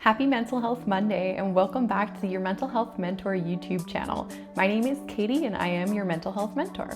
Happy Mental Health Monday and welcome back to your Mental Health Mentor YouTube channel. My name is Katie and I am your mental health mentor.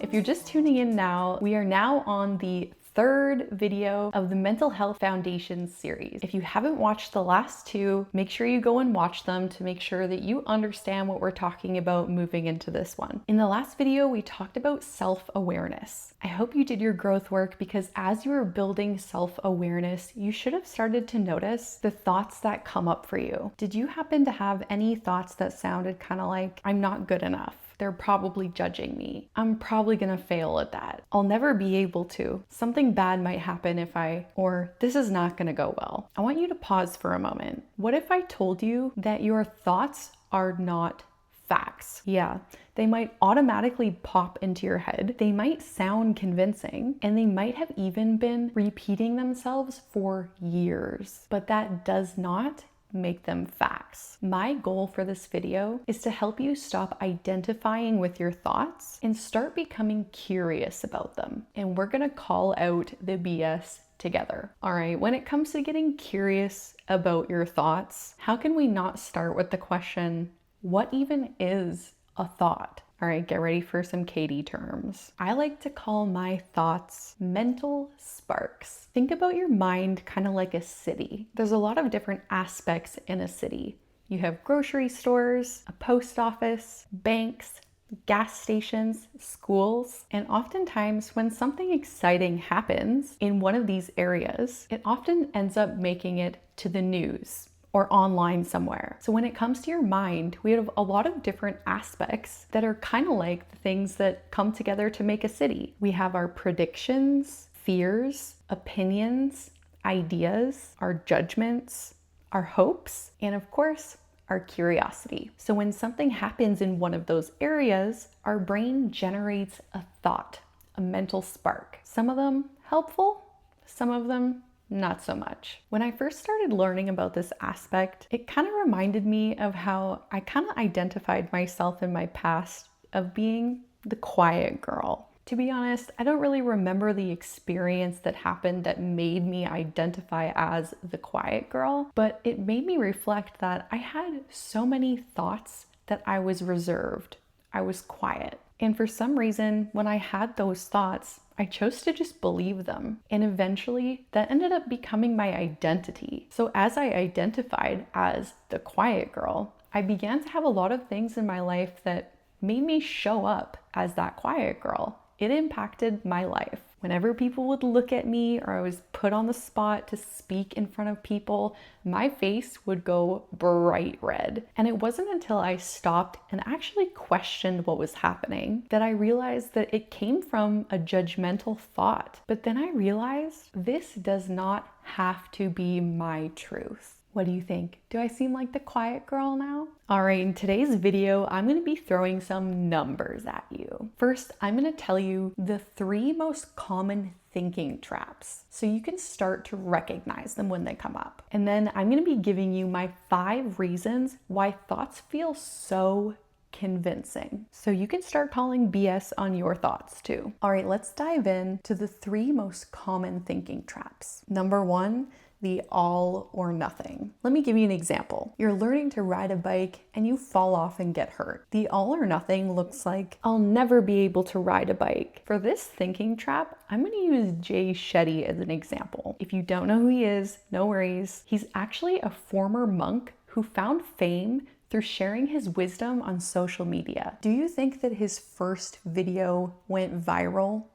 If you're just tuning in now, we are now on the third video of the Mental Health Foundation series. If you haven't watched the last two, make sure you go and watch them to make sure that you understand what we're talking about moving into this one. In the last video, we talked about self-awareness. I hope you did your growth work because as you were building self-awareness, you should have started to notice the thoughts that come up for you. Did you happen to have any thoughts that sounded kind of like, I'm not good enough? They're probably judging me. I'm probably gonna fail at that. I'll never be able to. Something bad might happen or this is not gonna go well. I want you to pause for a moment. What if I told you that your thoughts are not facts? Yeah, they might automatically pop into your head. They might sound convincing and they might have even been repeating themselves for years, but that does not make them facts. My goal for this video is to help you stop identifying with your thoughts and start becoming curious about them. And we're gonna call out the BS together. All right, when it comes to getting curious about your thoughts, how can we not start with the question, what even is a thought? All right, get ready for some Katie terms. I like to call my thoughts mental sparks. Think about your mind kind of like a city. There's a lot of different aspects in a city. You have grocery stores, a post office, banks, gas stations, schools, and oftentimes when something exciting happens in one of these areas, it often ends up making it to the news or online somewhere. So when it comes to your mind, we have a lot of different aspects that are kind of like the things that come together to make a city. We have our predictions, fears, opinions, ideas, our judgments, our hopes, and of course, our curiosity. So when something happens in one of those areas, our brain generates a thought, a mental spark. Some of them helpful, some of them not so much. When I first started learning about this aspect, it kind of reminded me of how I kind of identified myself in my past of being the quiet girl. To be honest, I don't really remember the experience that happened that made me identify as the quiet girl, but it made me reflect that I had so many thoughts that I was reserved. I was quiet. And for some reason, when I had those thoughts, I chose to just believe them. And eventually that ended up becoming my identity. So as I identified as the quiet girl, I began to have a lot of things in my life that made me show up as that quiet girl. It impacted my life. Whenever people would look at me or I was put on the spot to speak in front of people, my face would go bright red. And it wasn't until I stopped and actually questioned what was happening that I realized that it came from a judgmental thought. But then I realized this does not have to be my truth. What do you think? Do I seem like the quiet girl now? All right, in today's video, I'm gonna be throwing some numbers at you. First, I'm gonna tell you the 3 most common thinking traps so you can start to recognize them when they come up. And then I'm gonna be giving you my 5 reasons why thoughts feel so convincing. So you can start calling BS on your thoughts too. All right, let's dive in to the 3 most common thinking traps. Number 1, the all or nothing. Let me give you an example. You're learning to ride a bike and you fall off and get hurt. The all or nothing looks like, I'll never be able to ride a bike. For this thinking trap, I'm gonna use Jay Shetty as an example. If you don't know who he is, no worries. He's actually a former monk who found fame through sharing his wisdom on social media. Do you think that his first video went viral?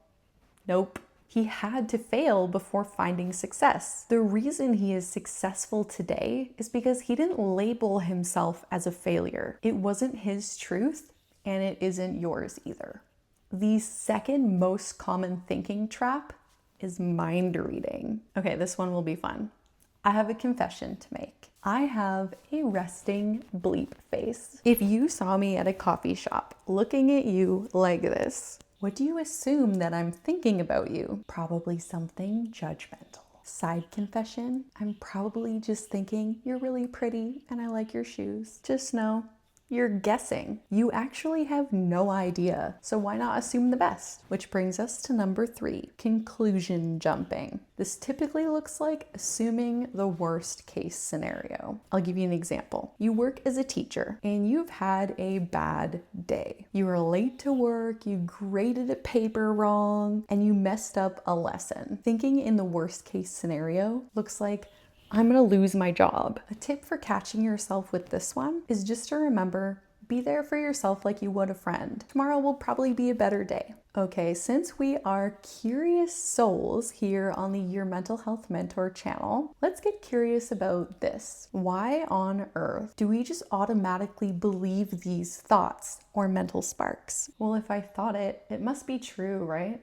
Nope. He had to fail before finding success. The reason he is successful today is because he didn't label himself as a failure. It wasn't his truth, and it isn't yours either. The second most common thinking trap is mind reading. Okay, this one will be fun. I have a confession to make. I have a resting bleep face. If you saw me at a coffee shop looking at you like this, what do you assume that I'm thinking about you? Probably something judgmental. Side confession, I'm probably just thinking you're really pretty and I like your shoes. Just know You're guessing. You actually have no idea. So why not assume the best? Which brings us to number 3, conclusion jumping. This typically looks like assuming the worst case scenario. I'll give you an example. You work as a teacher and you've had a bad day. You were late to work, you graded a paper wrong, and you messed up a lesson. Thinking in the worst case scenario looks like, I'm gonna lose my job. A tip for catching yourself with this one is just to remember, be there for yourself like you would a friend. Tomorrow will probably be a better day. Okay, since we are curious souls here on the Your Mental Health Mentor channel, let's get curious about this. Why on earth do we just automatically believe these thoughts or mental sparks? Well, if I thought it, it must be true, right?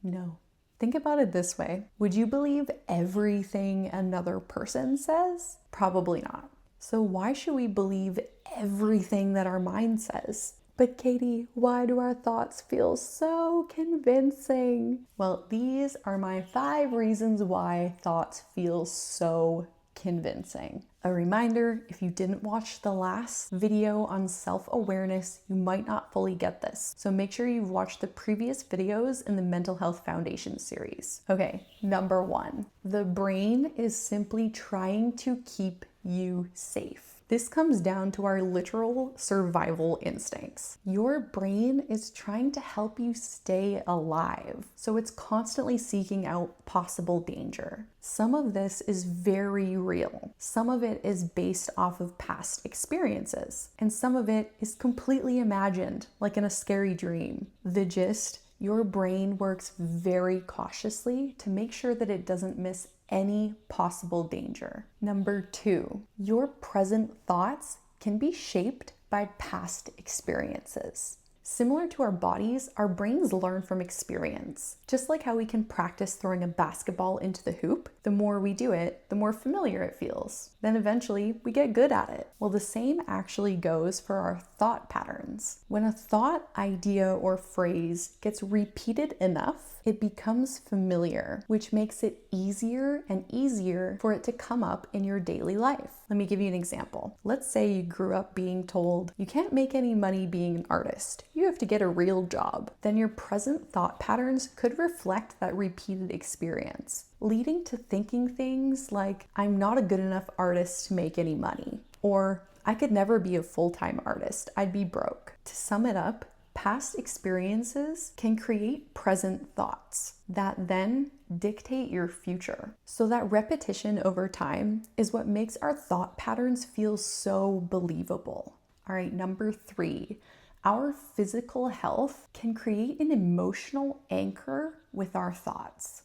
No. Think about it this way. Would you believe everything another person says? Probably not. So why should we believe everything that our mind says? But Katie, why do our thoughts feel so convincing? Well, these are my 5 reasons why thoughts feel so convincing. A reminder, if you didn't watch the last video on self-awareness, you might not fully get this. So make sure you've watched the previous videos in the Mental Health Foundation series. Okay, number 1, the brain is simply trying to keep you safe. This comes down to our literal survival instincts. Your brain is trying to help you stay alive, so it's constantly seeking out possible danger. Some of this is very real. Some of it is based off of past experiences, and some of it is completely imagined, like in a scary dream. The gist, your brain works very cautiously to make sure that it doesn't miss any possible danger. Number 2, your present thoughts can be shaped by past experiences. Similar to our bodies, our brains learn from experience. Just like how we can practice throwing a basketball into the hoop, the more we do it, the more familiar it feels. Then eventually we get good at it. Well, the same actually goes for our thought patterns. When a thought, idea, or phrase gets repeated enough, it becomes familiar, which makes it easier and easier for it to come up in your daily life. Let me give you an example. Let's say you grew up being told, you can't make any money being an artist. You have to get a real job. Then your present thought patterns could reflect that repeated experience, leading to thinking things like, I'm not a good enough artist to make any money, or I could never be a full-time artist, I'd be broke. To sum it up, past experiences can create present thoughts that then dictate your future. So that repetition over time is what makes our thought patterns feel so believable. All right, number 3, our physical health can create an emotional anchor with our thoughts.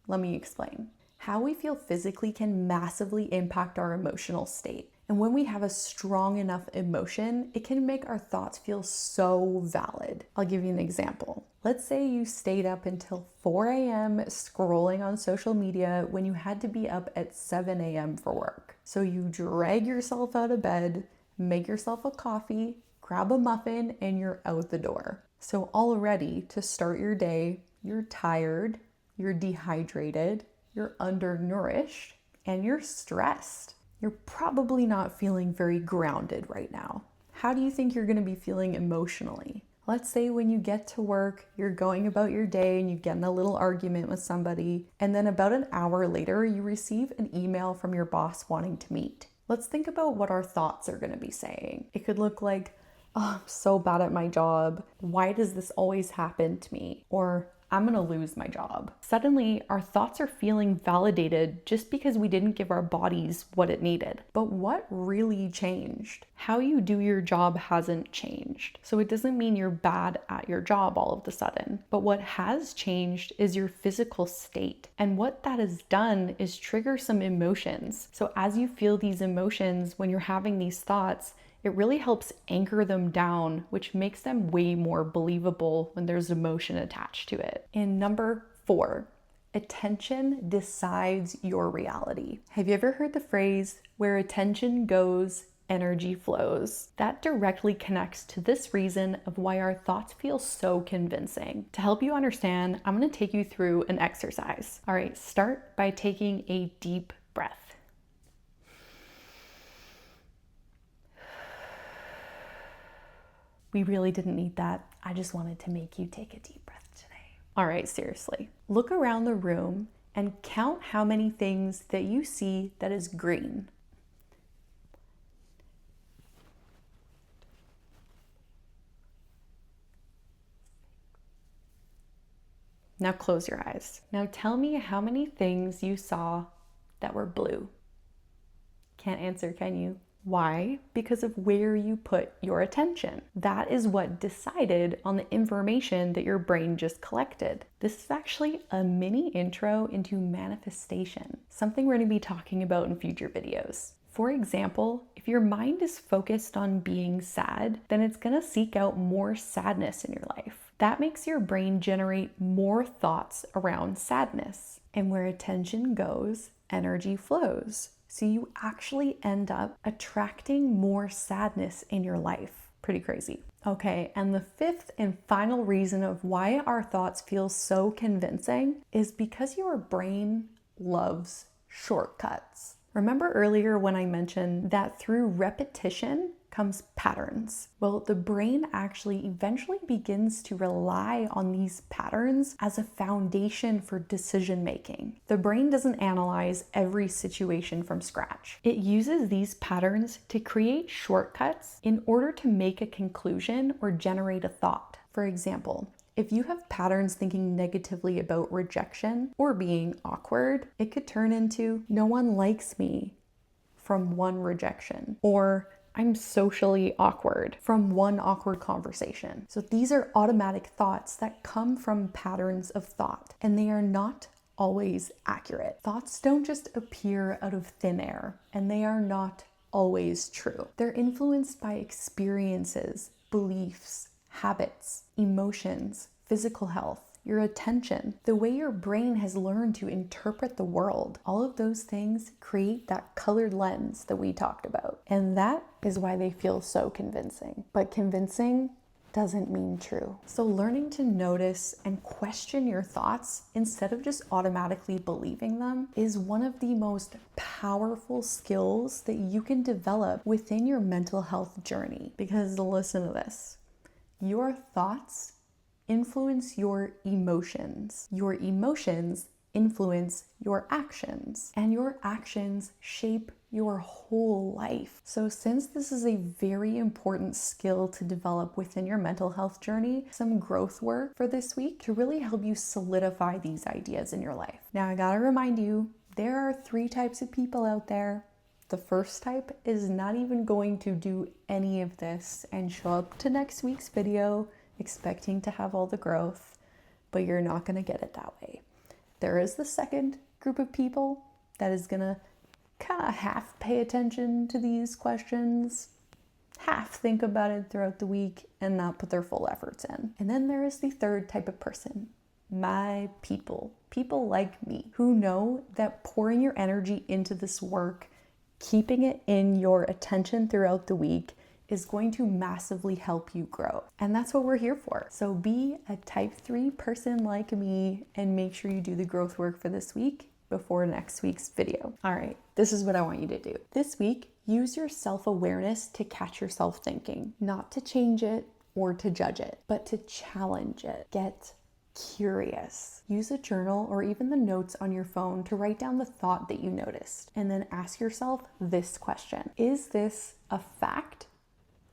Let me explain. How we feel physically can massively impact our emotional state. And when we have a strong enough emotion, it can make our thoughts feel so valid. I'll give you an example. Let's say you stayed up until 4 a.m. scrolling on social media when you had to be up at 7 a.m. for work. So you drag yourself out of bed, make yourself a coffee, grab a muffin, and you're out the door. So already to start your day, you're tired, you're dehydrated, you're undernourished, and you're stressed. You're probably not feeling very grounded right now. How do you think you're going to be feeling emotionally? Let's say when you get to work, you're going about your day and you get in a little argument with somebody, and then about an hour later, you receive an email from your boss wanting to meet. Let's think about what our thoughts are going to be saying. It could look like, oh, I'm so bad at my job. Why does this always happen to me? Or I'm gonna lose my job. Suddenly, our thoughts are feeling validated just because we didn't give our bodies what it needed. But what really changed? How you do your job hasn't changed. So it doesn't mean you're bad at your job all of a sudden. But what has changed is your physical state. And what that has done is trigger some emotions. So as you feel these emotions when you're having these thoughts, it really helps anchor them down, which makes them way more believable when there's emotion attached to it. And number 4, attention decides your reality. Have you ever heard the phrase, where attention goes, energy flows? That directly connects to this reason of why our thoughts feel so convincing. To help you understand, I'm going to take you through an exercise. All right, start by taking a deep breath. We really didn't need that. I just wanted to make you take a deep breath today. All right, seriously. Look around the room and count how many things that you see that is green. Now close your eyes. Now tell me how many things you saw that were blue. Can't answer, can you? Why? Because of where you put your attention. That is what decided on the information that your brain just collected. This is actually a mini intro into manifestation, something we're going to be talking about in future videos. For example, if your mind is focused on being sad, then it's going to seek out more sadness in your life. That makes your brain generate more thoughts around sadness. And where attention goes, energy flows. So you actually end up attracting more sadness in your life. Pretty crazy. Okay, and the fifth and final reason of why our thoughts feel so convincing is because your brain loves shortcuts. Remember earlier when I mentioned that through repetition comes patterns? Well, the brain actually eventually begins to rely on these patterns as a foundation for decision making. The brain doesn't analyze every situation from scratch. It uses these patterns to create shortcuts in order to make a conclusion or generate a thought. For example, if you have patterns thinking negatively about rejection or being awkward, it could turn into no one likes me from one rejection, or I'm socially awkward from one awkward conversation. So these are automatic thoughts that come from patterns of thought, and they are not always accurate. Thoughts don't just appear out of thin air, and they are not always true. They're influenced by experiences, beliefs, habits, emotions, physical health, your attention, the way your brain has learned to interpret the world. All of those things create that colored lens that we talked about. And that is why they feel so convincing. But convincing doesn't mean true. So learning to notice and question your thoughts instead of just automatically believing them is one of the most powerful skills that you can develop within your mental health journey. Because listen to this, your thoughts influence your emotions. Your emotions influence your actions, and your actions shape your whole life. So since this is a very important skill to develop within your mental health journey, some growth work for this week to really help you solidify these ideas in your life. Now, I gotta remind you, there are 3 types of people out there. The first type is not even going to do any of this and show up to next week's video expecting to have all the growth, but you're not going to get it that way. There is the second group of people that is going to kind of half pay attention to these questions, half think about it throughout the week, and not put their full efforts in. And then there is the third type of person, my people like me, who know that pouring your energy into this work, keeping it in your attention throughout the week, is going to massively help you grow. And that's what we're here for. So be a type 3 person like me and make sure you do the growth work for this week before next week's video. All right, this is what I want you to do. This week, use your self-awareness to catch yourself thinking, not to change it or to judge it, but to challenge it. Get curious. Use a journal or even the notes on your phone to write down the thought that you noticed, and then ask yourself this question: is this a fact?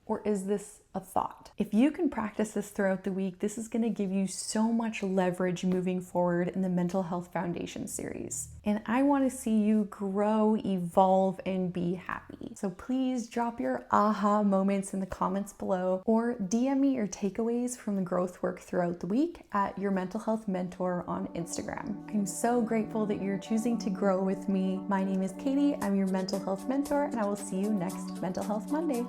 Or is this a thought? If you can practice this throughout the week, this is going to give you so much leverage moving forward in the Mental Health Foundation series. And I want to see you grow, evolve, and be happy. So please drop your aha moments in the comments below, or DM me your takeaways from the growth work throughout the week at Your Mental Health Mentor on Instagram. I'm so grateful that you're choosing to grow with me. My name is Katie. I'm your mental health mentor, and I will see you next Mental Health Monday.